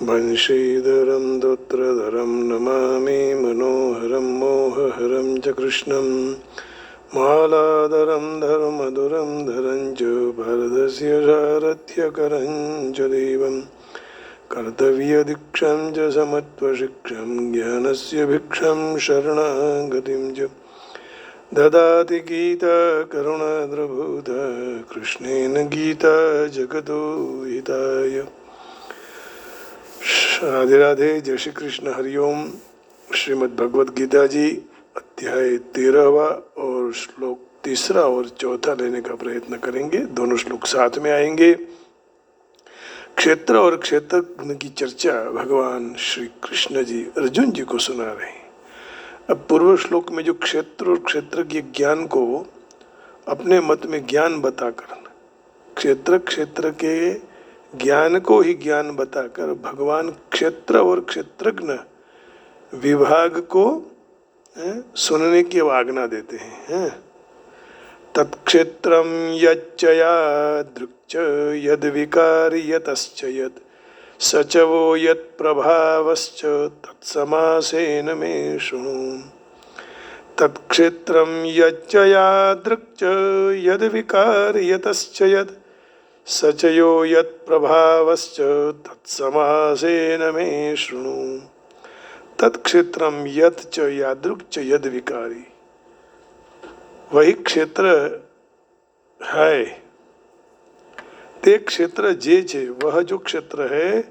वंशीधरं दोत्रधरं नमामि मनोहरं मोहहरं च कृष्णं मालाधरं धर्मधुरं धरं च भरतस्य सारथ्यकरं च देवं कर्तव्यदीक्षं च समत्वशिक्षं ज्ञानस्य भिक्षं शरणागतिं च ददाति गीता करुणाद्रभूता कृष्णेन गीता जगतो हिताय। राधे राधे, जय श्री कृष्ण, हरिओम। श्रीमद् भगवद गीता जी अध्याय 13वां और श्लोक 3 और 4 लेने का प्रयत्न करेंगे। दोनों श्लोक साथ में आएंगे। क्षेत्र और क्षेत्रज्ञ की चर्चा भगवान श्री कृष्ण जी अर्जुन जी को सुना रहे हैं। अब पूर्व श्लोक में जो क्षेत्र और क्षेत्र के ज्ञान को अपने मत में ज्ञान बताकर, क्षेत्र के ज्ञान को ही ज्ञान बताकर भगवान क्षेत्र और क्षेत्रज्ञ विभाग को सुनने की आज्ञा देते हैं। तत्क्षेत्रम यच्चया दृक्च यद विकारी यतश्च यत् सचवो यत् प्रभावश्च तत्समासेन मे शृणु। तत्क्षेत्रम यच्चया दृक्च यद विकारी यतश्च यत् सचयो यत् प्रभावश्च तत्समासेन मे शृणु। तत्क्षेत्रम यत् च यादृक् च यद विकारी, वही क्षेत्र है। ते क्षेत्र जे छे, वह जो क्षेत्र है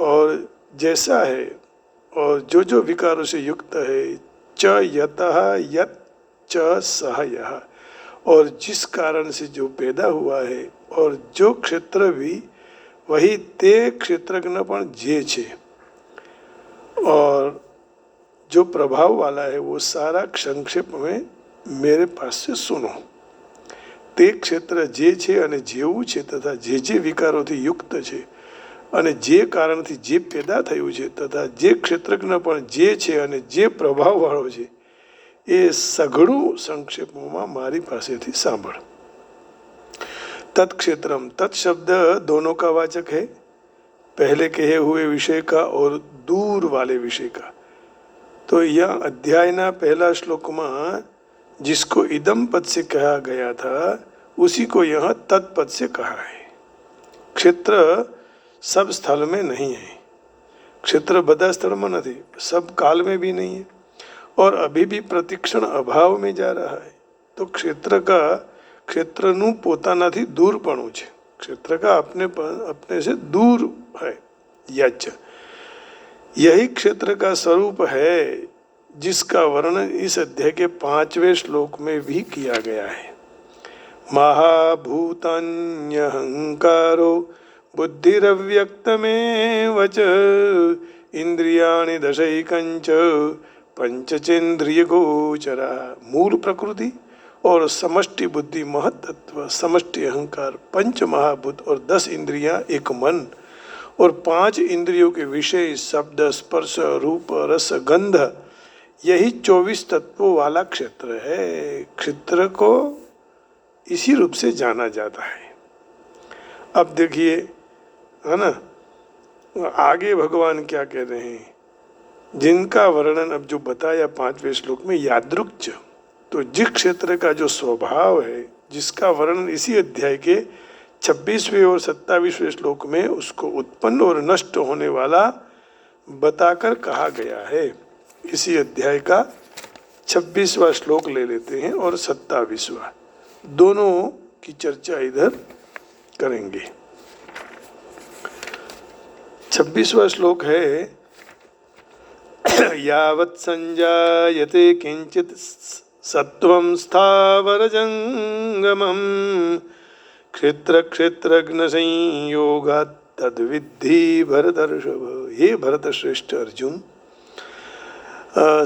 और जैसा है और जो विकारों से युक्त है। च यतः यत् च सह यः, और जिस कारण से जो पैदा हुआ है और जो क्षेत्र भी, वही ते क्षेत्रज्ञपण जे छे। और जो प्रभाव वाला है वो सारा संक्षेप में मेरे पास से सुनो। તે ક્ષેત્ર જે છે અને જેવું છે તથા જે વિકારોથી યુક્ત છે અને જે કારણથી જે પેદા થયું છે તથા જે ક્ષેત્રજ્ઞ પણ જે છે અને જે પ્રભાવવાળો છે, એ સઘળું સંક્ષેપમાં મારી પાસેથી સાંભળ। तत्क्षेत्रम, तत्शब्द दोनों का वाचक है, पहले कहे हुए विषय का और दूर वाले विषय का। तो यह अध्यायना पहला श्लोक में जिसको इदम पद से कहा गया था उसी को यह तत्पद से कहा है। क्षेत्र सब स्थल में नहीं है, क्षेत्र बधा स्थल में नहीं, सब काल में भी नहीं है और अभी भी प्रतिक्षण अभाव में जा रहा है। तो क्षेत्रનું પોતાનાથી દૂરપણું છે, क्षेत्र का अपने से दूर है। यच्च, यही क्षेत्र का स्वरूप है जिसका वर्णन इस अध्याय के 5वें श्लोक में भी किया गया है। महाभूतान्यहंकारो बुद्धिरव्यक्तमेव च इंद्रियाणि दशैकंच पंचचेन्द्रियगोचरा। मूल प्रकृति और समष्टि बुद्धि, महत्त्व, समष्टि अहंकार, पंच महाभूत और 10 इंद्रियां, एक मन और 5 इंद्रियों के विषय शब्द, स्पर्श, रूप, रस, गंध, यही 24 तत्वों वाला क्षेत्र है। क्षेत्र को इसी रूप से जाना जाता है। अब देखिए, है ना, आगे भगवान क्या कह रहे हैं, जिनका वर्णन अब जो बताया 5वें श्लोक में, यादृक्च, तो जिस क्षेत्र का जो स्वभाव है, जिसका वर्णन इसी अध्याय के 26वें और 27वें श्लोक में उसको उत्पन्न और नष्ट होने वाला बताकर कहा गया है। इसी अध्याय का 26वां श्लोक ले लेते हैं और 27वां, दोनों की चर्चा इधर करेंगे। 26वां श्लोक है, यावत् संजायते किंचित सत्वं स्थावरजंगमं क्षेत्र क्षेत्रज्ञ संयोगात् तद्विद्धि भरतर्षभ। हे भरत श्रेष्ठ अर्जुन,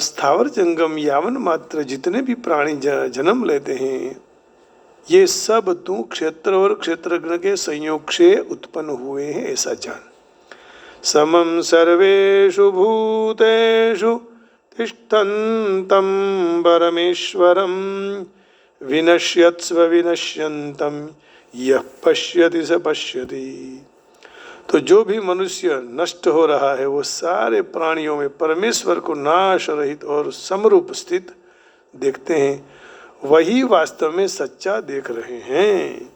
स्थावर जंगम यावन मात्र जितने भी प्राणी जन्म लेते हैं, ये सब तू क्षेत्र और क्षेत्रज्ञ के संयोग से उत्पन्न हुए हैं, ऐसा जान। समं सर्वेषु भूतेषु तिष्ठन्तं परमेश्वरं विनश्यत्स्व विनश्यन्तं यः पश्यति स पश्यति। तो जो भी मनुष्य नष्ट हो रहा है वो सारे प्राणियों में परमेश्वर को नाश रहित और समरूप स्थित देखते हैं, वही वास्तव में सच्चा देख रहे हैं।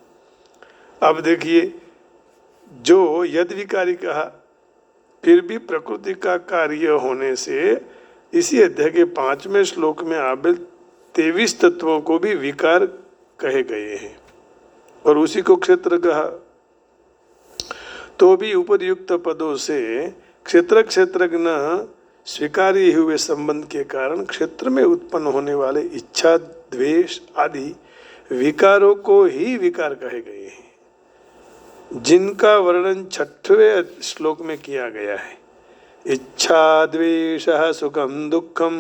अब देखिए, जो यद्विकारी कहा फिर भी प्रकृति का कार्य होने से इसी अध्याय के 5वें श्लोक में आबिल 23 तत्वों को भी विकार कहे गए हैं और उसी को क्षेत्र कहा। तो भी उपयुक्त पदों से क्षेत्र क्षेत्रज्ञ स्वीकार्य हुए संबंध के कारण क्षेत्र में उत्पन्न होने वाले इच्छा, द्वेष आदि विकारों को ही विकार कहे गए हैं, जिनका वर्णन 6वें श्लोक में किया गया है। इच्छा द्वेष सुखम दुखम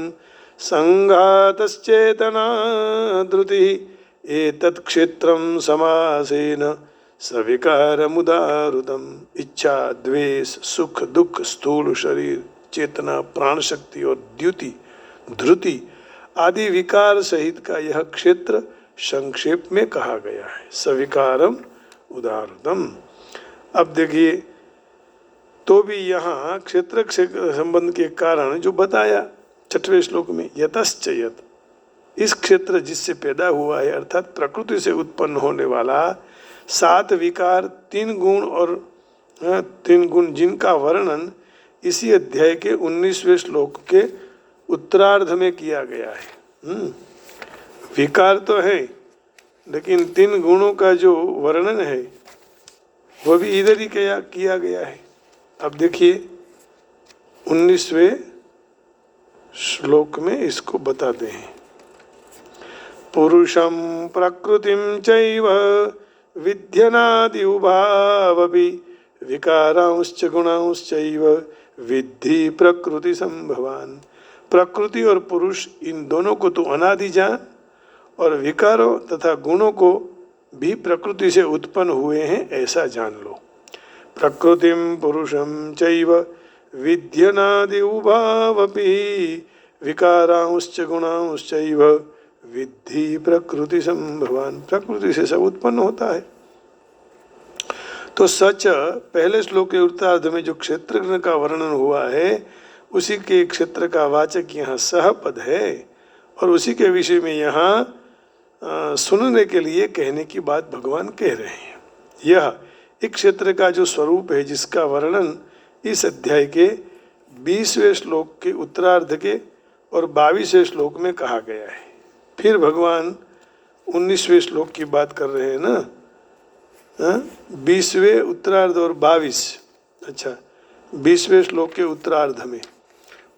संघातश्चेतना धृति एतत् क्षेत्रं समासेन सविकारमुदाहृतम्। इच्छा, द्वेष, सुख, दुख, स्थूल शरीर, चेतना, प्राण शक्ति और द्युति, धृति आदि विकार सहित का यह क्षेत्र संक्षेप में कहा गया है। सविकारम उदाहृतम। अब देखिए, तो भी यहाँ क्षेत्र संबंध के कारण जो बताया 6वें श्लोक में, यतश्च यत, इस क्षेत्र जिससे पैदा हुआ है अर्थात प्रकृति से उत्पन्न होने वाला 7 विकार, 3 गुण और 3 गुण जिनका वर्णन इसी अध्याय के 19वें श्लोक के उत्तरार्ध में किया गया है। विकार तो है लेकिन 3 गुणों का जो वर्णन है वह भी इधर ही किया गया है। अब देखिए 19वें श्लोक में इसको बताते हैं। पुरुषं प्रकृतिं चैव विद्यनादि उभावपि विकारांश्च गुणांश्चैव विद्धि प्रकृति संभवान। प्रकृति और पुरुष इन दोनों को तो अनादि जान और विकारों तथा गुणों को भी प्रकृति से उत्पन्न हुए हैं ऐसा जान लो। प्रकृतिं पुरुषं चैव विद्यनादि उभावपि विकारांश्च गुणांश्चैव विद्धि प्रकृति संभवान। प्रकृति से सब उत्पन्न होता है। तो सच पहले श्लोक के उत्तरार्ध में जो क्षेत्रज्ञ का वर्णन हुआ है उसी के क्षेत्र का वाचक यहाँ सह पद है और उसी के विषय में यहाँ सुनने के लिए कहने की बात भगवान कह रहे हैं। यह एक क्षेत्र का जो स्वरूप है जिसका वर्णन इस अध्याय के 20वें श्लोक के उत्तरार्ध के और 22वें श्लोक में कहा गया है। फिर भगवान 19वें श्लोक की बात कर रहे हैं ना, 20वें उत्तरार्ध और 22, अच्छा 20वें श्लोक के उत्तरार्ध में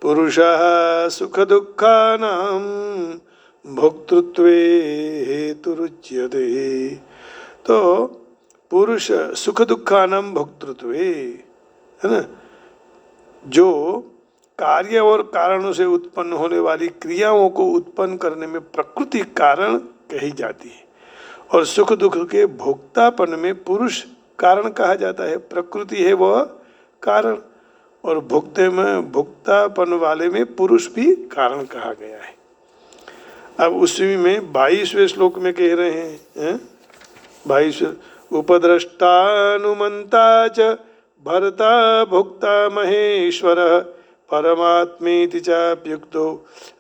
पुरुषः सुख दुःखानां भोक्तृत्वे हेतुरुच्यते। तो पुरुष सुख दुःखानां भोक्तृत्वे, है ना, जो कार्य और कारणों से उत्पन्न होने वाली क्रियाओं को उत्पन्न करने में प्रकृति कारण कही जाती है और सुख दुख के भोक्तापन में पुरुष कारण कहा जाता है। प्रकृति है वह कारण और भोक्ते में भोक्तापन वाले में पुरुष भी कारण कहा गया है। अब उसी में 22वें श्लोक में कह रहे हैं 22वें, उपद्रष्टानुमंता च भर्ता भोक्ता महेश्वरः परमात्मेति चाप्युक्तो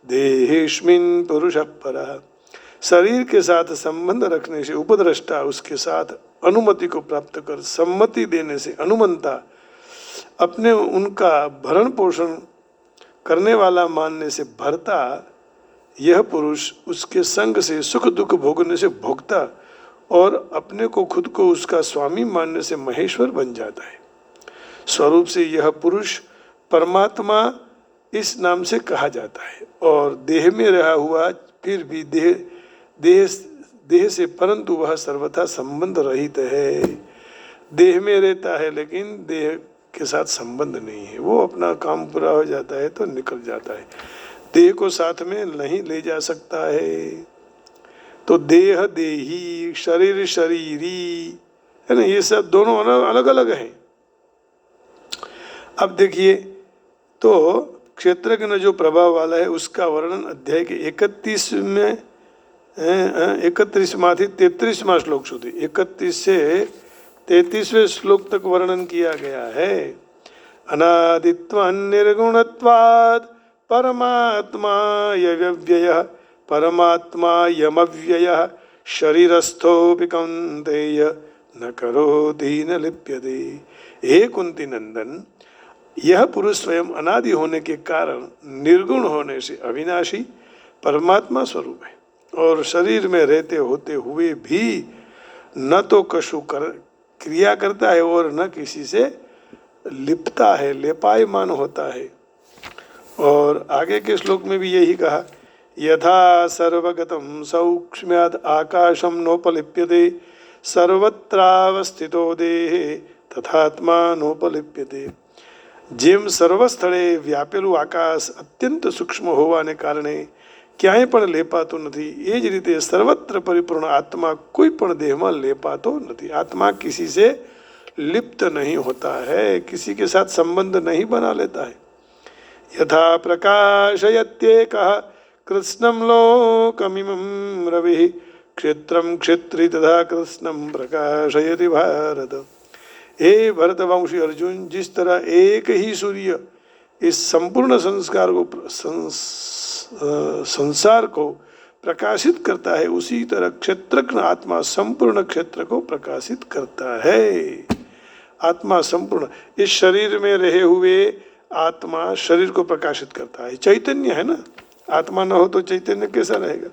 देहेस्मिन् पुरुषः परः। शरीर के साथ संबंध रखने से उपद्रष्टा, उसके साथ अनुमति को प्राप्त कर सम्मति देने से अनुमंता, अपने उनका भरण पोषण करने वाला मानने से भर्ता, यह पुरुष उसके संग से सुख दुख भोगने से भोक्ता और अपने को खुद को उसका स्वामी मानने से महेश्वर बन जाता है। स्वरूप से यह पुरुष परमात्मा इस नाम से कहा जाता है और देह में रहा हुआ फिर भी देह से, परंतु वह सर्वथा संबंध रहित है। देह में रहता है लेकिन देह के साथ संबंध नहीं है। वो अपना काम पूरा हो जाता है तो निकल जाता है, देह को साथ में नहीं ले जा सकता है। तो देह देही, शरीर शरीरी, है ना, ये सब दोनों अलग अलग हैं। अब देखिए, तो क्षेत्रज्ञ जो प्रभाव वाला है उसका वर्णन अध्याय के 31 में 31 33वां श्लोक सुधी 31 से 33वें श्लोक तक वर्णन किया गया है। अनादित्वं निर्गुणत्वात् परमात्मा यव्ययः परमात्मा यमव्ययः शरीरस्थोऽपि कौन्तेय न करोति न लिप्यते। हे कुंती नंदन, यह पुरुष स्वयं अनादि होने के कारण निर्गुण होने से अविनाशी परमात्मा स्वरूप है और शरीर में रहते होते हुए भी न तो कशु क्रिया करता है और न किसी से लिपता है, लेपायमान होता है। और आगे के श्लोक में भी यही कहा, यथा सर्वगतं सौक्ष्म्याद् आकाशं नोपलिप्यते सर्वत्रावस्थितो देहे तथात्मा नोपलिप्यते। જેમ સર્વ સ્થળે વ્યાપેલું આકાશ અત્યંત સૂક્ષ્મ હોવાને કારણે ક્યાંય પણ લેપાતું નથી, એ જ રીતે સર્વત્ર પરિપૂર્ણ આત્મા કોઈ પણ દેહમાં લેપાતો નથી। आत्मा किसी से लिप्त नहीं होता है, किसी के साथ संबंध नहीं बना लेता है। यथा प्रकाशयत्येकः कृत्स्नं लोकमिमं रविः क्षेत्रं क्षेत्री तथा कृत्स्नं प्रकाशयति भारत। हे भरतवंशी अर्जुन, जिस तरह एक ही सूर्य इस संपूर्ण संसार को प्रकाशित करता है, उसी तरह क्षेत्रज्ञ आत्मा संपूर्ण क्षेत्र को प्रकाशित करता है। आत्मा संपूर्ण इस शरीर में रहे हुए आत्मा शरीर को प्रकाशित करता है। चैतन्य है ना, आत्मा न हो तो चैतन्य कैसा रहेगा।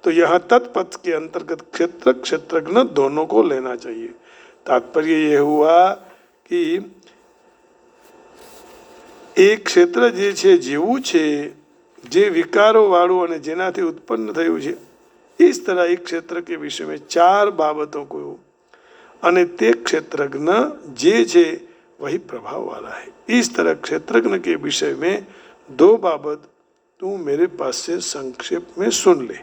तो यहाँ तत्पथ के अंतर्गत क्षेत्र क्षेत्रज्ञ दोनों को लेना चाहिए। तात्पर्य यह हुआ कि एक क्षेत्र जे છે જેવું છે, જે વિકારો વાળું અને જેનાથી ઉત્પન્ન થયું છે, इस तरह एक क्षेत्र के विषय में चार बाबतों को અને તે क्षेत्रज्ञ जे છે वही प्रभाव वाला है। इस तरह क्षेत्रज्ञ के विषय में दो बाबत तू मेरे पास से संक्षेप में सुन ले।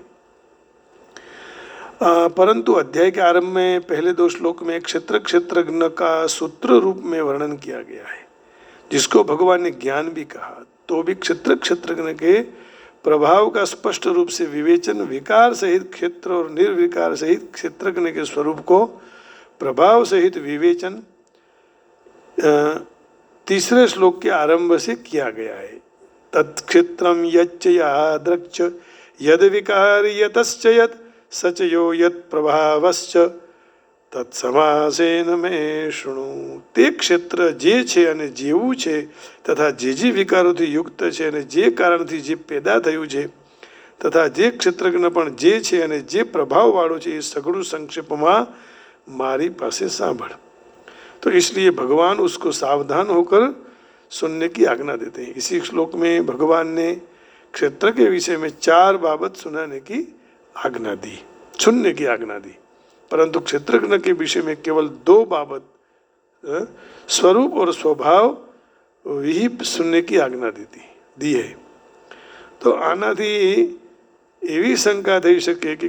परंतु अध्याय के आरंभ में पहले दो श्लोक में क्षेत्र क्षेत्रज्ञ का सूत्र रूप में वर्णन किया गया है, जिसको भगवान ने ज्ञान भी कहा। तो भी क्षेत्र क्षेत्रज्ञ के प्रभाव का स्पष्ट रूप से विवेचन, विकार सहित क्षेत्र और निर्विकार सहित क्षेत्रज्ञ के स्वरूप को प्रभाव सहित विवेचन तीसरे श्लोक के आरंभ से किया गया है। तत्क्षेत्रम यच्च यादृक्च यद विकार यतश्च यत् सच यो यत् प्रभावश्च तत्समासेन में शृणु। તે ક્ષેત્ર જે છે અને જેવું છે તથા જે વિકારોથી યુક્ત છે અને જે કારણથી જે પેદા થયું છે તથા જે ક્ષેત્રજ્ઞ પણ જે છે અને જે પ્રભાવવાળો છે, એ સઘળું સંક્ષેપમાં મારી પાસે સાંભળ। तो इसलिए भगवान उसको सावधान होकर सुनने की आज्ञा देते हैं। इसी श्लोक में भगवान ने क्षेत्र के विषय में चार बाबत सुनाने की आज्ञा दी, सुनने की आज्ञा दी, परंतु क्षेत्रज्ञ के विषय में केवल दो बाबत स्वरूप और स्वभाव ही सुनने की आज्ञा दी है। तो आनाथी एवी शंका थई शके कि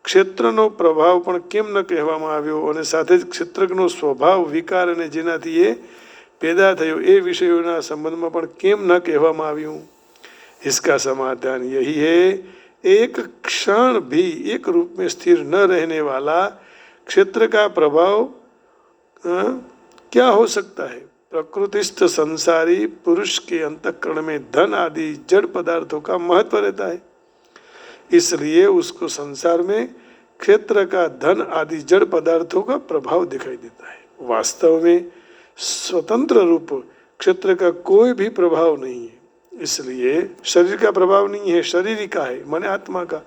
क्षेत्रનો પ્રભાવ પણ કેમ ન કહેવામાં આવ્યો અને સાથે જ ક્ષેત્રજ્ઞનો સ્વભાવ વિકાર અને જેનાથી એ પેદા થયો એ વિષયોના સંબંધમાં પણ કેમ ન કહેવામાં આવ્યું। इसका समाधान यही है, एक क्षण भी एक रूप में स्थिर न रहने वाला क्षेत्र का प्रभाव क्या हो सकता है। प्रकृतिस्थ संसारी पुरुष के अंतःकरण में धन आदि जड़ पदार्थों का महत्व रहता है, इसलिए उसको संसार में क्षेत्र का धन आदि जड़ पदार्थों का प्रभाव दिखाई देता है। वास्तव में स्वतंत्र रूप क्षेत्र का कोई भी प्रभाव नहीं है, इसलिए शरीर का प्रभाव नहीं है, शरीर का है माने आत्मा का।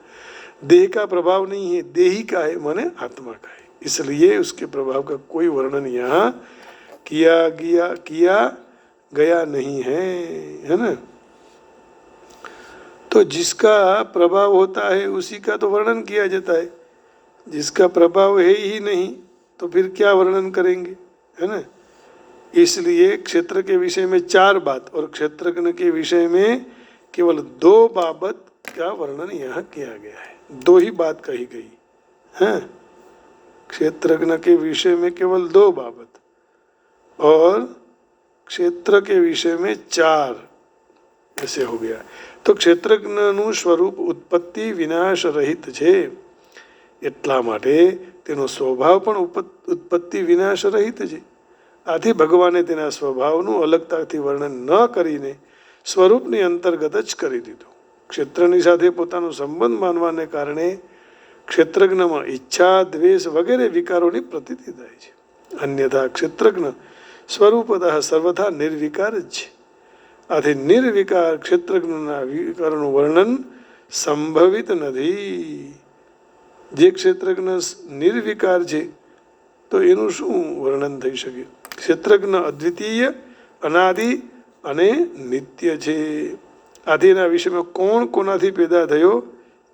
देह का प्रभाव नहीं है, देही का है माने आत्मा का है। इसलिए उसके प्रभाव का कोई वर्णन यहाँ किया गया नहीं है ना। तो जिसका प्रभाव होता है उसी का तो वर्णन किया जाता है, जिसका प्रभाव है ही नहीं तो फिर क्या वर्णन करेंगे, है ना। इसलिए क्षेत्र के विषय में चार बात और क्षेत्रज्ञ के विषय में केवल दो बाबत का वर्णन यहाँ किया गया है, दो ही बात कही गई है। क्षेत्रज्ञ के विषय में केवल दो बाबत और क्षेत्र के विषय में 4 ऐसे हो गया। तो ક્ષેત્રજ્ઞનું સ્વરૂપ ઉત્પત્તિ વિનાશ રહિત છે, એટલા માટે તેનો સ્વભાવ પણ ઉત્પત્તિ વિનાશ રહિત છે. આથી ભગવાને તેના સ્વભાવનું અલગતાથી વર્ણન ન કરીને સ્વરૂપની અંતર્ગત જ કરી દીધું. ક્ષેત્રની સાથે પોતાનો સંબંધ માનવાને કારણે ક્ષેત્રજ્ઞમાં ઈચ્છા, દ્વેષ વગેરે વિકારોની પ્રતીતિ થાય છે. અન્યથા ક્ષેત્રજ્ઞ સ્વરૂપતઃ સર્વથા નિર્વિકાર જ છે. આથી નિર્વિકાર ક્ષેત્રજ્ઞના વિકારોનું વર્ણન સંભવિત નથી. જે ક્ષેત્રજ્ઞ નિર્વિકાર છે તો એનું શું વર્ણન થઈ શકે? ક્ષેત્રજ્ઞ અદ્વિતીય, અનાદિ અને નિત્ય છે. આથી એના વિષયમાં કોણ કોનાથી પેદા થયો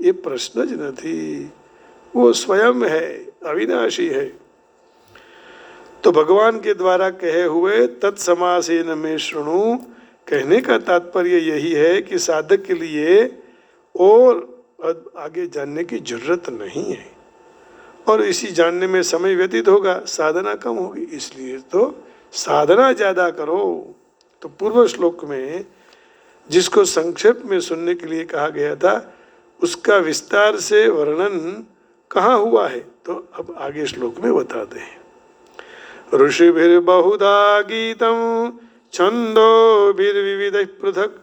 એ પ્રશ્ન જ નથી. वो स्वयं है, अविनाशी है. तो भगवान के द्वारा कहे हुए तत्समासेन में शृणु कहने का तात्पर्य यही है कि साधक के लिए और आगे जानने की जरूरत नहीं है, और इसी जानने में समय व्यतीत होगा, साधना कम होगी. इसलिए तो साधना ज़्यादा करो. तो पूर्व श्लोक में जिसको संक्षेप में सुनने के लिए कहा गया था उसका विस्तार से वर्णन कहाँ हुआ है, तो अब आगे श्लोक में बताते हैं. ऋषिभिर्बहुधा गीतं छन्दोभिर्विविधैः पृथक्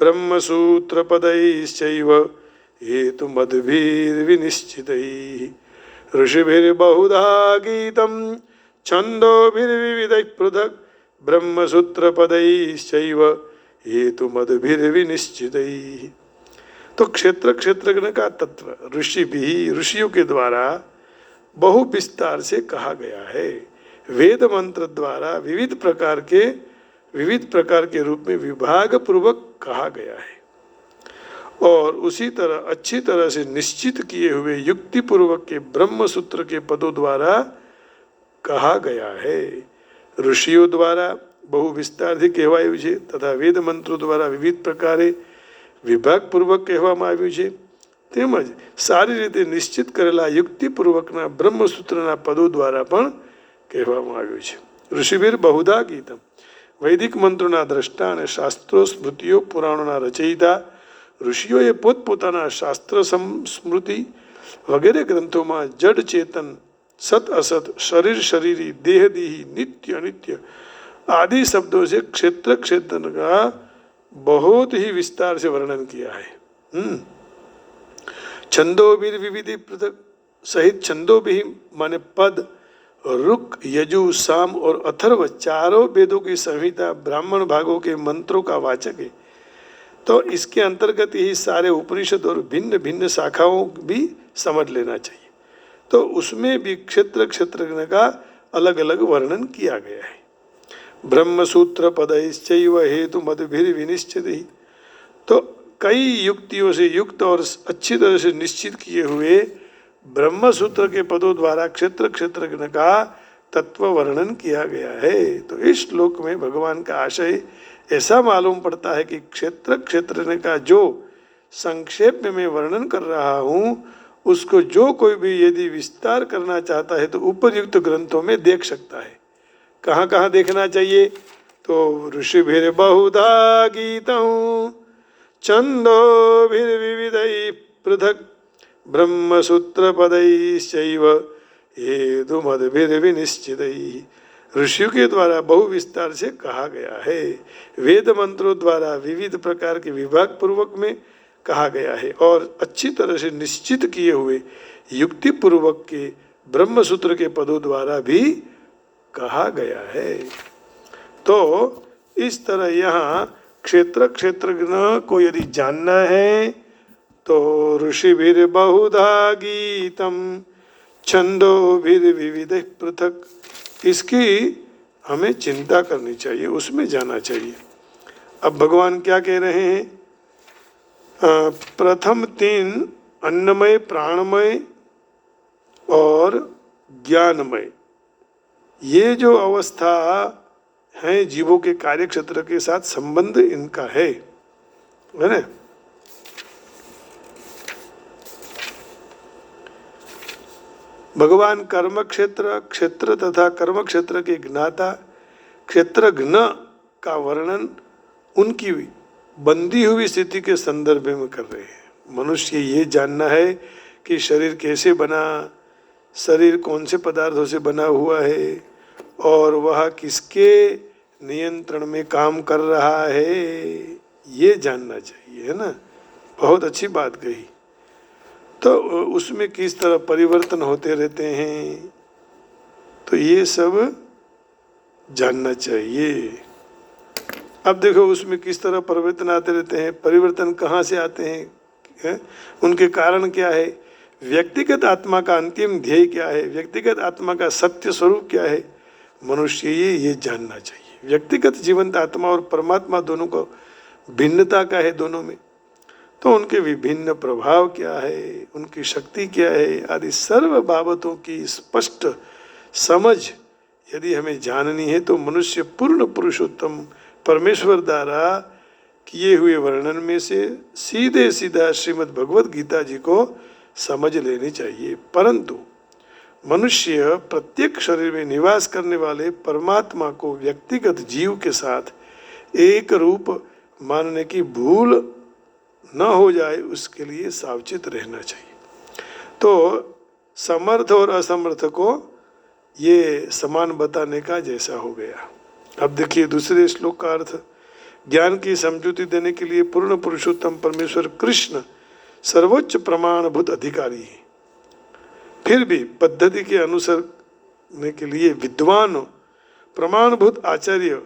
ब्रह्मसूत्रपदैश्चैव हेतुमद्भिर्विनिश्चितैः. ऋषिभिर्बहुधा गीतं छन्दोभिर्विविधैः पृथक् ब्रह्मसूत्रपदैश्चैव हेतुमद्भिर्विनिश्चितैः. तो क्षेत्र क्षेत्रज्ञ का तत्व ऋषि भी, ऋषियों के द्वारा बहु विस्तार से कहा गया है. वेद मंत्र द्वारा विविध प्रकार के रूप में विभाग पूर्वक कहा गया है, और उसी तरह अच्छी तरह से निश्चित किए हुए युक्ति पूर्वक के ब्रह्म सूत्र के पदों द्वारा कहा गया है. ऋषियों द्वारा बहु विस्तार से कहवाયું છે તથા વેદ મંત્રો દ્વારા વિવિધ પ્રકારે વિભાગપૂર્વક કહેવામાં આવ્યું છે, તેમજ સારી રીતે નિશ્ચિત કરેલા યુક્તિપૂર્વકના બ્રહ્મસૂત્રના પદો દ્વારા પણ કહેવામાં આવ્યું છે. ઋષિભીર બહુધા ગીતમ, વૈદિક મંત્રોના દ્રષ્ટા અને શાસ્ત્રો, સ્મૃતિઓ, પુરાણોના રચયિતા ઋષિઓએ પોતપોતાના શાસ્ત્ર, સ્મૃતિ વગેરે ગ્રંથોમાં જડ ચેતન, સત અસત, શરીર શરીરી, દેહ દેહી, નિત્ય અનિત્ય आदि शब्दों से क्षेत्र क्षेत्र का बहुत ही विस्तार से वर्णन किया है. छंदोभिर विविधि पृथक सहित छंदों भी माने पद, रुक, यजु, साम और अथर्व चारों वेदों की संहिता ब्राह्मण भागों के मंत्रों का वाचक है. तो इसके अंतर्गत ही सारे उपनिषद और भिन्न भिन्न शाखाओं भी समझ लेना चाहिए. तो उसमें भी क्षेत्र क्षेत्रज्ञ का अलग अलग वर्णन किया गया है. ब्रह्मसूत्र पदैश्चैव हेतुमद्भिर्विनिश्चितैः. तो कई युक्तियों से युक्त और अच्छी तरह से निश्चित किए हुए ब्रह्मसूत्र के पदों द्वारा क्षेत्र क्षेत्रज्ञ का तत्व वर्णन किया गया है. तो इस श्लोक में भगवान का आशय ऐसा मालूम पड़ता है कि क्षेत्र क्षेत्रज्ञ का जो संक्षेप में मैं वर्णन कर रहा हूँ उसको जो कोई भी यदि विस्तार करना चाहता है तो उपयुक्त ग्रंथों में देख सकता है. कहाँ कहाँ देखना चाहिए? तो ऋषिभिर बहुधा गीतं छन्दोभिर्विविधैः पृथक् ब्रह्मसूत्रपदैश्चैव हेतुमद्भिर्विनिश्चितैः. ऋषियों के द्वारा बहु विस्तार से कहा गया है, वेद मंत्रों द्वारा विविध प्रकार के विभाग पूर्वक में कहा गया है, और अच्छी तरह से निश्चित किए हुए युक्ति पूर्वक के ब्रह्मसूत्र के पदों द्वारा भी कहा गया है. तो इस तरह यहाँ क्षेत्र क्षेत्रज्ञ को यदि जानना है तो ऋषिभिर बहुधा गीतम छंदोभिर्विविधैः पृथक्, इसकी हमें चिंता करनी चाहिए, उसमें जाना चाहिए. अब भगवान क्या कह रहे हैं? प्रथम 3 अन्नमय, प्राणमय और ज्ञानमय, ये जो अवस्था है जीवों के कार्य क्षेत्र के साथ संबंध इनका है ना. भगवान कर्म क्षेत्र, क्षेत्र तथा कर्म क्षेत्र के ज्ञाता, क्षेत्रज्ञ का वर्णन उनकी बंधी हुई स्थिति के संदर्भ में कर रहे हैं। मनुष्य ये जानना है कि शरीर कैसे बना, शरीर कौन से पदार्थों से बना हुआ है और वह किसके नियंत्रण में काम कर रहा है, ये जानना चाहिए, है ना। बहुत अच्छी बात कही। तो उसमें किस तरह परिवर्तन होते रहते हैं, तो ये सब जानना चाहिए। अब देखो उसमें किस तरह परिवर्तन आते रहते हैं, परिवर्तन कहाँ से आते हैं, उनके कारण क्या है, व्यक्तिगत आत्मा का अंतिम ध्येय क्या है, व्यक्तिगत आत्मा का सत्य स्वरूप क्या है, मनुष्य ये जानना चाहिए। व्यक्तिगत जीवंत आत्मा और परमात्मा दोनों को भिन्नता का है दोनों में, तो उनके विभिन्न प्रभाव क्या है, उनकी शक्ति क्या है, आदि सर्व बाबतों की स्पष्ट समझ यदि हमें जाननी है तो मनुष्य पूर्ण पुरुषोत्तम परमेश्वर द्वारा किए हुए वर्णन में से सीधे सीधा श्रीमद् भगवत गीता जी को समझ लेनी चाहिए। परंतु मनुष्य प्रत्येक शरीर में निवास करने वाले परमात्मा को व्यक्तिगत जीव के साथ एक रूप मानने की भूल न हो जाए, उसके लिए सावचेत रहना चाहिए। तो समर्थ और असमर्थ को ये समान बताने का जैसा हो गया। अब देखिए दूसरे श्लोक का अर्थ, ज्ञान की समझूती देने के लिए पूर्ण पुरुषोत्तम परमेश्वर कृष्ण सर्वोच्च प्रमाणभूत अधिकारी है। फिर भी पद्धति के अनुसरने के लिए विद्वान प्रमाणभूत आचार्य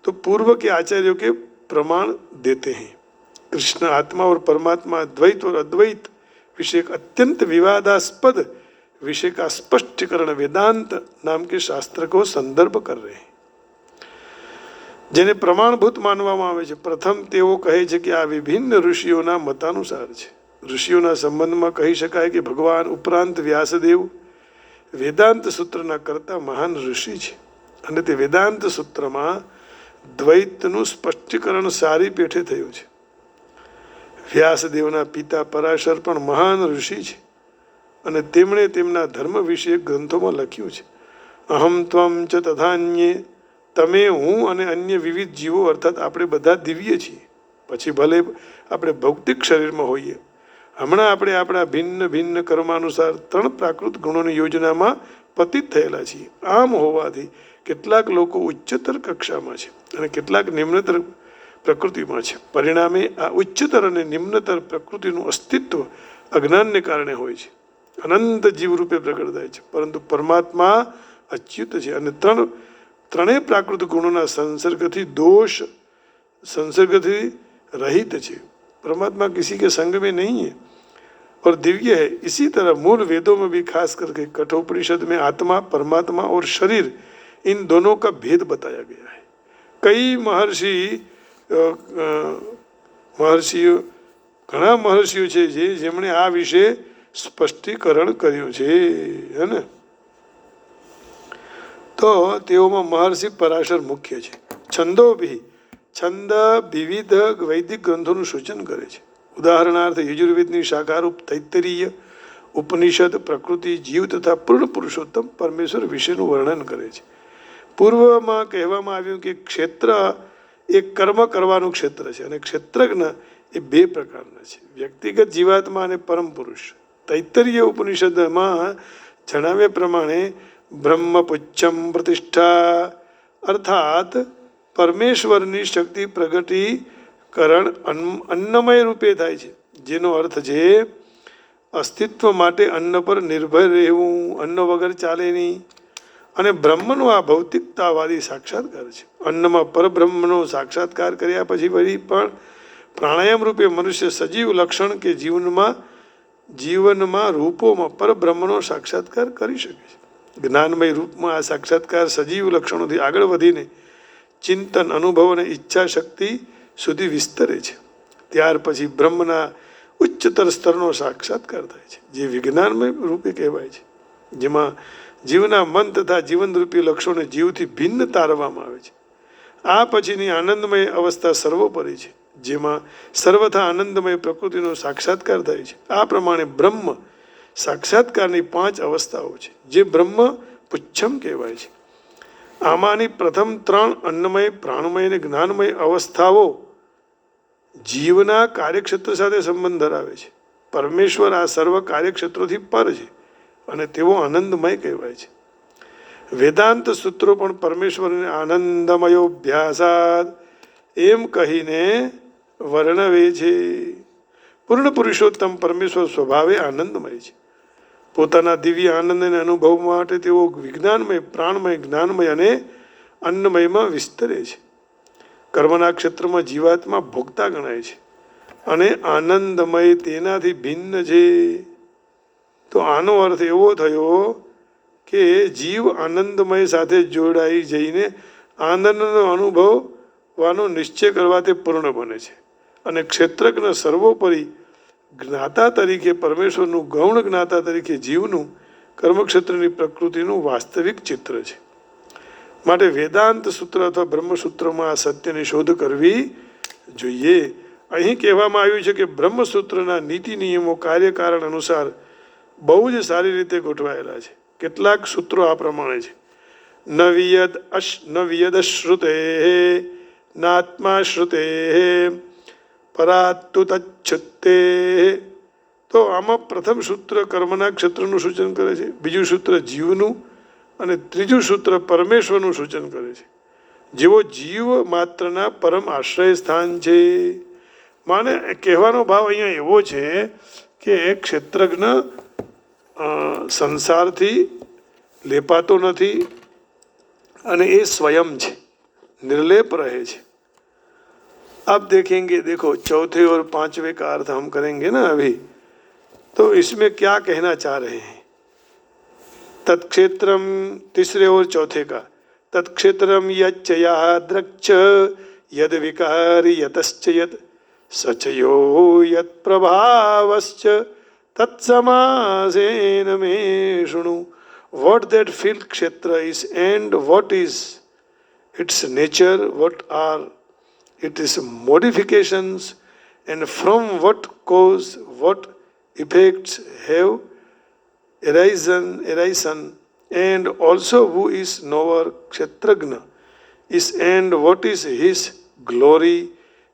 तो पूर्व के आचार्यों के प्रमाण देते हैं। कृष्ण आत्मा और परमात्मा द्वैत और अद्वैत विषय अत्यंत विवादास्पद विषय का स्पष्टीकरण वेदांत नाम के शास्त्र को संदर्भ कर रहे हैं, જેને પ્રમાણભૂત માનવામાં આવે છે। પ્રથમ તેઓ કહે છે કે આ વિભિન્ન ઋષિઓના મતાનુસાર છે। ઋષિઓના સંબંધમાં કહી શકાય કે ભગવાન ઉપરાંત વ્યાસદેવ વેદાંત સૂત્રના કરતા મહાન ઋષિ છે અને તે વેદાંત સૂત્રમાં દ્વૈતનું સ્પષ્ટીકરણ સારી પેઠે થયું છે। વ્યાસદેવના પિતા પરાશર પણ મહાન ઋષિ છે અને તેમણે તેમના ધર્મ વિષયક ગ્રંથોમાં લખ્યું છે, અહમ ત્વમ ચ તથાન્યે, તમે હું અને અન્ય વિવિધ જીવો અર્થાત આપણે બધા દિવ્ય છીએ, પછી ભલે આપણે ભૌતિક શરીરમાં હોઈએ। હમણાં આપણે આપણા ભિન્ન ભિન્ન કર્માનુસાર ત્રણ પ્રાકૃત ગુણોની યોજનામાં પતિત થયેલા છીએ। આમ હોવાથી કેટલાક લોકો ઉચ્ચતર કક્ષામાં છે અને કેટલાક નિમ્નતર પ્રકૃતિમાં છે। પરિણામે આ ઉચ્ચતર અને નિમ્નતર પ્રકૃતિનું અસ્તિત્વ અજ્ઞાનને કારણે હોય છે, અનંત જીવરૂપે પ્રગટ થાય છે। પરંતુ પરમાત્મા અચ્યુત છે અને ત્રણેય પ્રાકૃતિક ગુણોના संसर्गથી रहित है। परमात्मा किसी के संग में नहीं है और दिव्य है। इसी तरह मूल वेदों में भी खास करके कठोपनिषद में आत्मा, परमात्मा और शरीर इन दोनों का भेद बताया गया है। कई महर्षियों घણા મહર્ષિઓ છે જેમણે આ વિશે સ્પષ્ટીકરણ કર્યું છે, હે ને। તો તેઓમાં મહર્ષિ પરાશર મુખ્ય છે। છંદો ભી છંદ વિવિધ વૈદિક ગ્રંથોનું સૂચન કરે છે। ઉદાહરણાર્થ યજુર્વેદની શાખારૂપ તૈત્તરીય ઉપનિષદ પ્રકૃતિ, જીવ તથા પૂર્ણ પુરુષોત્તમ પરમેશ્વર વિશેનું વર્ણન કરે છે। પૂર્વમાં કહેવામાં આવ્યું કે ક્ષેત્ર એ કર્મ કરવાનું ક્ષેત્ર છે અને ક્ષેત્રજ્ઞ એ બે પ્રકારના છે, વ્યક્તિગત જીવાત્મા અને પરમ પુરુષ। તૈત્તરીય ઉપનિષદમાં જણાવ્યા પ્રમાણે બ્રહ્મ પુચ્છમ પ્રતિષ્ઠા અર્થાત પરમેશ્વરની શક્તિ પ્રગટીકરણ અન્નમય રૂપે થાય છે, જેનો અર્થ છે અસ્તિત્વ માટે અન્ન પર નિર્ભર રહેવું, અન્ન વગર ચાલે નહીં। અને બ્રહ્મનો આ ભૌતિકતાવાદી સાક્ષાત્કાર છે। અન્નમાં પરબ્રહ્મનો સાક્ષાત્કાર કર્યા પછી વળી પણ પ્રાણાયામ રૂપે મનુષ્ય સજીવ લક્ષણ કે જીવનમાં રૂપોમાં પરબ્રહ્મનો સાક્ષાત્કાર કરી શકે છે। જ્ઞાનમય રૂપમાં આ સાક્ષાત્કાર સજીવ લક્ષણોથી આગળ વધીને ચિંતન, અનુભવ અને ઈચ્છા શક્તિ સુધી વિસ્તરે છે। ત્યાર પછી બ્રહ્મના ઉચ્ચતર સ્તરનો સાક્ષાત્કાર થાય છે, જે વિજ્ઞાનમય રૂપે કહેવાય છે, જેમાં જીવના મન તથા જીવનરૂપી લક્ષણોને જીવથી ભિન્ન તારવામાં આવે છે। આ પછીની આનંદમય અવસ્થા સર્વોપરી છે, જેમાં સર્વથા આનંદમય પ્રકૃતિનો સાક્ષાત્કાર થાય છે। આ પ્રમાણે બ્રહ્મ સાક્ષાત્કારની 5 અવસ્થાઓ છે, જે બ્રહ્મ પુચ્છમ કહેવાય છે। આમાંની પ્રથમ 3 અન્નમય, પ્રાણમય અને જ્ઞાનમય અવસ્થાઓ જીવના કાર્યક્ષેત્ર સાથે સંબંધ ધરાવે છે. પરમેશ્વર આ સર્વ કાર્યક્ષેત્રોથી પર છે અને તેઓ આનંદમય કહેવાય છે. વેદાંત સૂત્રો પણ પરમેશ્વરને આનંદમયોભ્યાસાદ એમ કહીને વર્ણવે છે. પૂર્ણ પુરુષોત્તમ પરમેશ્વર સ્વભાવે આનંદમય છે. પોતાના દિવ્ય આનંદને અનુભવ માટે તેઓ વિજ્ઞાનમય, પ્રાણમય, જ્ઞાનમય અને અન્નમયમાં વિસ્તરે છે. કર્મના ક્ષેત્રમાં જીવાત્મા ભોગતા ગણાય છે અને આનંદમય તેનાથી ભિન્ન છે. તો આનો અર્થ એવો થયો કે જીવ આનંદમય સાથે જોડાઈ જઈને આનંદનો અનુભવવાનો નિશ્ચય કરવા તે પૂર્ણ બને છે અને ક્ષેત્રજ્ઞ સર્વોપરી જ્ઞાતા તરીકે પરમેશ્વરનું ગૌણ જ્ઞાતા તરીકે જીવનું કર્મક્ષેત્રની પ્રકૃતિનું વાસ્તવિક ચિત્ર છે. માટે વેદાંત સૂત્ર અથવા બ્રહ્મસૂત્રમાં આ સત્યની શોધ કરવી જોઈએ. અહીં કહેવામાં આવ્યું છે કે બ્રહ્મસૂત્રના નીતિ નિયમો કાર્યકારણ અનુસાર બહુ જ સારી રીતે ગોઠવાયેલા છે. કેટલાક સૂત્રો આ પ્રમાણે છે. ન વિયદશ્રુતે નાત્મા શ્રુતે પરાત્તુ તચ્છુતે. તો આમાં પ્રથમ સૂત્ર કર્મના ક્ષેત્રનું સૂચન કરે છે, બીજું સૂત્ર જીવનું અને ત્રીજું સૂત્ર પરમેશ્વરનું સૂચન કરે છે, જેવો જીવ માત્રના પરમ આશ્રય સ્થાન છે. માને કહેવાનો ભાવ અહીંયા એવો છે કે ક્ષેત્રજ્ઞ સંસારથી લેપાતો નથી અને એ સ્વયં છે, निर्लेप रहे छे. अब देखेंगे, देखो चौथे और पांचवे का अर्थ हम करेंगे ना अभी, तो इसमें क्या कहना चाह रहे हैं. तत्क्षेत्रम, तीसरे और चौथे का, तत्क्षेत्रम यच्च यादृक्च यद विकारी यतश्च यद सचयो यत् प्रभावश्च तत्समासेन मे शृणु. What that field kshetra is and what is its nature, what are its modifications, and from what cause what effects have arisen, and also who is knower kshetragna is and what is his glory.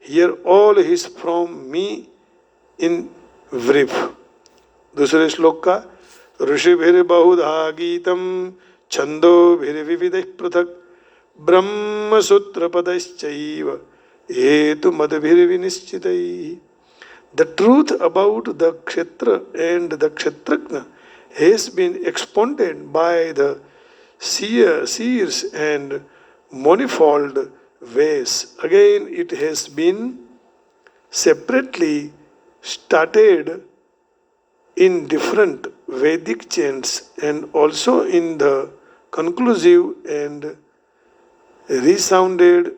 Hear all his from me in brief. दूसरे श्लोक का, ऋषिभिर्बहुधा गीतं छन्दोभिर्विविधैः पृथक् ब्रह्मसूत्रपदैश्चैव हेतुमद्भिर्विनिश्चितैः. The truth about the kshetra and the kshetrajna has been expounded by the seers and manifold ways. Again, it has been separately stated in different Vedic chants and also in the conclusive and resounded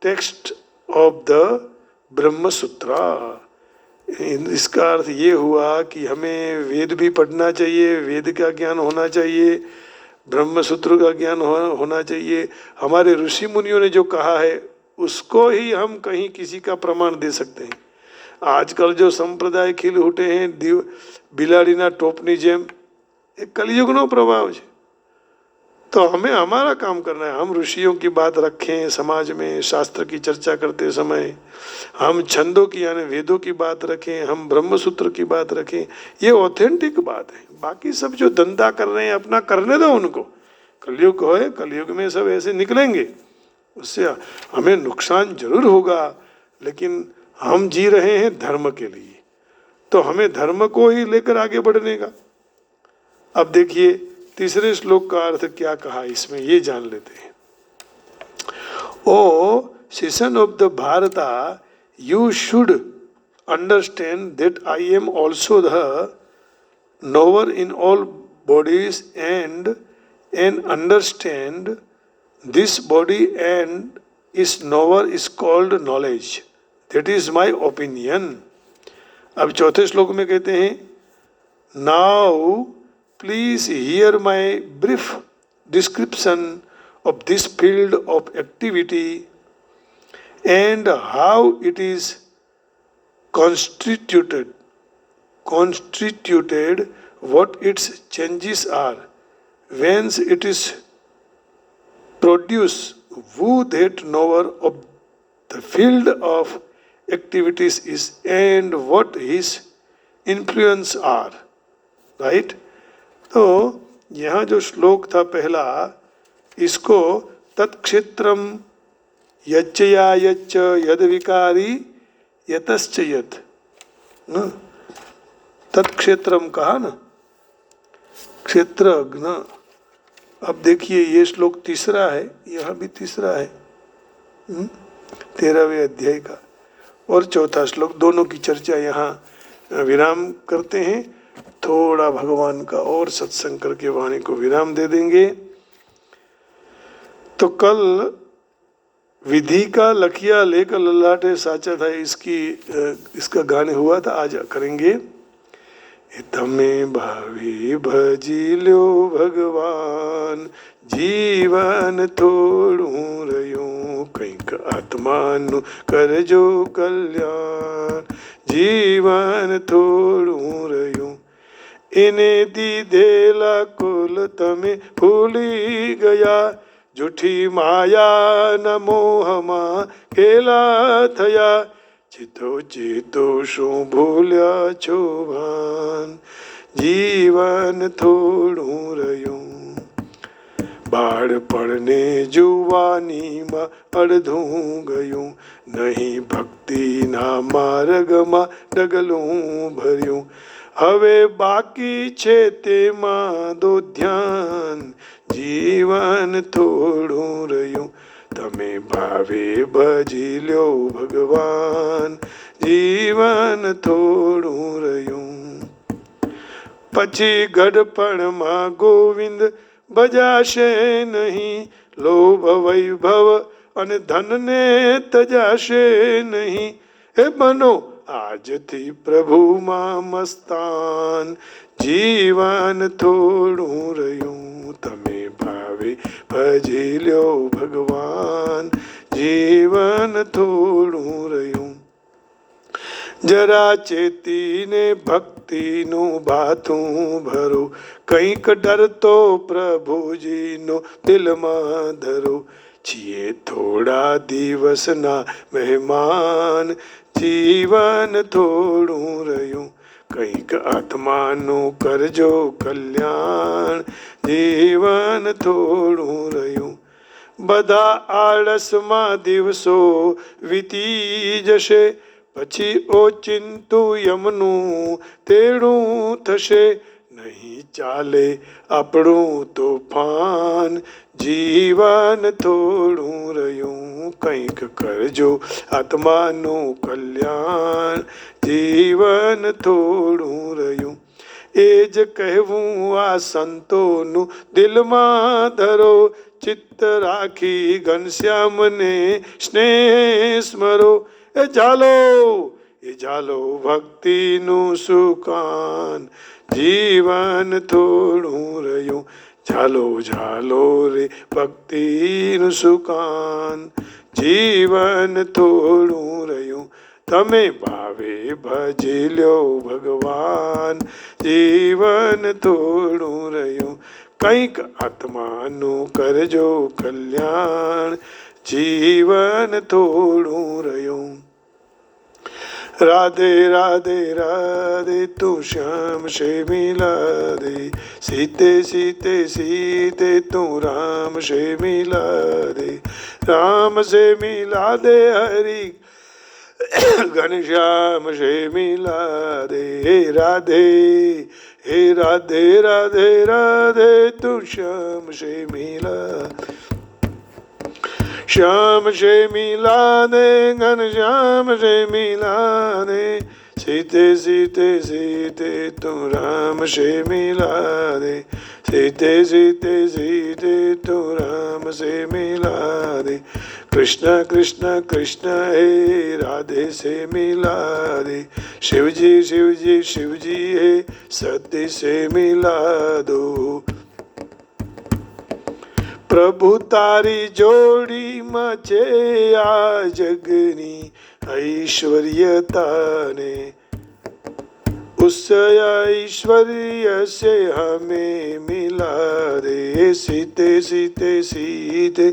text of the ब्रह्म सूत्र. इसका अर्थ ये हुआ कि हमें वेद भी पढ़ना चाहिए, वेद का ज्ञान होना चाहिए, ब्रह्म सूत्र का ज्ञान होना चाहिए. हमारे ऋषि मुनियों ने जो कहा है उसको ही हम कहीं किसी का प्रमाण दे सकते हैं. आजकल जो संप्रदाय खिल उठे हैं बिलाड़ीना टोपनी जेम, एक कलयुगનો प्रभाव है. तो हमें हमारा काम करना है. हम ऋषियों की बात रखें समाज में, शास्त्र की चर्चा करते समय हम छंदों की यानी वेदों की बात रखें, हम ब्रह्मसूत्र की बात रखें. ये ऑथेंटिक बात है. बाकी सब जो धंधा कर रहे हैं अपना करने दो उनको. कलयुग है, कलयुग में सब ऐसे निकलेंगे, उससे हमें नुकसान जरूर होगा, लेकिन हम जी रहे हैं धर्म के लिए, तो हमें धर्म को ही लेकर आगे बढ़ने का. अब देखिए तीसरे श्लोक का अर्थ क्या कहा इसमें, ये जान लेते हैं. ओ citizen of the Bharata, you should understand that I am also the knower in all bodies and understand this body and its knower is called knowledge. That is my opinion. अब चौथे श्लोक में कहते हैं, now please hear my brief description of this field of activity and how it is constituted, what its changes are, whence it is produce who that knower of the field of activities is and what his influence are. Right? तो यहाँ जो श्लोक था पहला, इसको तत्क्षेत्रम यच्चया यच्च यद विकारी यतश्च यत्, न तत्क्षेत्रम कहा ना, क्षेत्रज्ञ। अब देखिए ये श्लोक तीसरा है, यहाँ भी तीसरा है 13वें अध्याय का, और चौथा श्लोक, दोनों की चर्चा यहाँ विराम करते हैं। थोड़ा भगवान का और सत्संग करके वाणी को विराम दे देंगे। तो कल विधि का लखिया लेकर ललाटे साचा था, इसका गाने हुआ था, आज करेंगे। तमे भावी भजी ल्यो भगवान, जीवन थोड़ू रह्યું, કંઈક આત્માનું કરજો કલ્યાણ, જીવન થોડું રહ્યું, એને દીધેલા કુલ તમે ભૂલી ગયા, જૂઠી માયાના મોહમાં ઘેલા થયા, ચિતો ચિતો શું ભૂલ્યા છો ભાન, જીવન થોડું રહ્યું, બાળપણને જુવાનીમાં અડધું ગયું, નહીં ભક્તિના માર્ગમાં ડગલું ભર્યું, હવે બાકી છે તેમાં દો ધ્યાન, જીવન થોડું રહ્યું, તમે ભાવે ભજી લ્યો ભગવાન, જીવન થોડું રહ્યું. પછી ગડપણમાં ગોવિંદ ભજાશે નહીં, લોભ વૈભવ અને ધનને તજાશે નહીં, એ બનો આજથી પ્રભુમાં મસ્તાન, જીવન થોડું રહ્યું, તમે ભાવે ભજી લ્યો ભગવાન, જીવન થોડું રહ્યું. જરા ચેતીને ભક્તિનું ભાથું ભરો, કંઈક ડરતો પ્રભુજીનો દિલમાં ધરો, છીએ થોડા દિવસના મહેમાન, જીવન થોડું રહ્યું, કંઈક આત્માનું કરજો કલ્યાણ, જીવન થોડું રહ્યું. બધા આળસમાં દિવસો વીતી જશે, પછી ઓચિંતું યમનું તેડું થશે, નહીં ચાલે આપણું તોફાન, જીવન થોડું રહ્યું, કંઈક કરજો આત્માનું કલ્યાણ, જીવન થોડું રહ્યું. એ જ કહેવું આ સંતોનું દિલમાં ધરો, ચિત્ત રાખી ઘનશ્યામને સ્નેહ સ્મરો, એ ઝાલો ભક્તિનું સુકાન, જીવન થોડું રહ્યું, ઝાલો રે ભક્તિનું સુકાન, જીવન થોડું રહ્યું, તમે ભાવે ભજી લ્યો ભગવાન, જીવન થોડું રહ્યું, કંઈક આત્માનું કરજો કલ્યાણ, જીવન થોડું રહ્યું. રાધે રાધે રાધે તું શ્યામ શે મિલા દે, સીતે સીતે સીતે તું રામ શે મિલા દે, રામ શે મિલા દે હરી ઘનશ્યામ શે મિલા દે, હે રાધે રાધે રાધે તું શ્યામ શે મિલા, श्याम से मिला दे घनश्याम से मिला दे, सीते सीते सीते तू राम से मिला दे, सीते सीते सीते तू राम से मिला दे, कृष्ण कृष्ण कृष्ण हे राधे से मिला दे, शिवजी शिवजी शिवजी हे सत्य से मिला दो, પ્રભુ તારી જોડીમાં છે આ જગની ઐશ્વર્યતાને, उस ऐश्वर्य से हमें मिला रे, सीते सीते सीते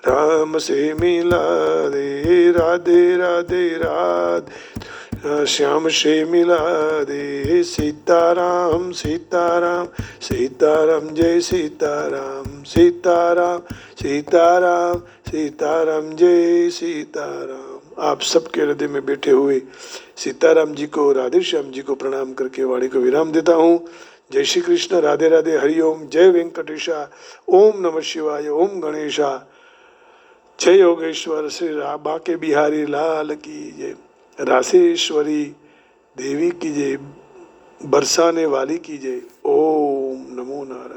राम से मिला रे, राधे राधे राधे श्याम से मिला रे, सीताराम सीताराम सीताराम जय सीताराम, सीताराम सीताराम सीताराम जय सीताराम। आप सबके हृदय में बैठे हुए सीताराम जी को, राधे श्याम जी को प्रणाम करके वाणी को विराम देता हूँ। जय श्री कृष्ण, राधे राधे, हरिओम, जय वेंकटेशा, ओम नमः शिवाय, ओम गणेशा, जय योगेश्वर, श्री बांके बिहारी लाल की जय, रासेश्वरी देवी की जय, बरसाने वाली की जय। ओम नमो नारायण।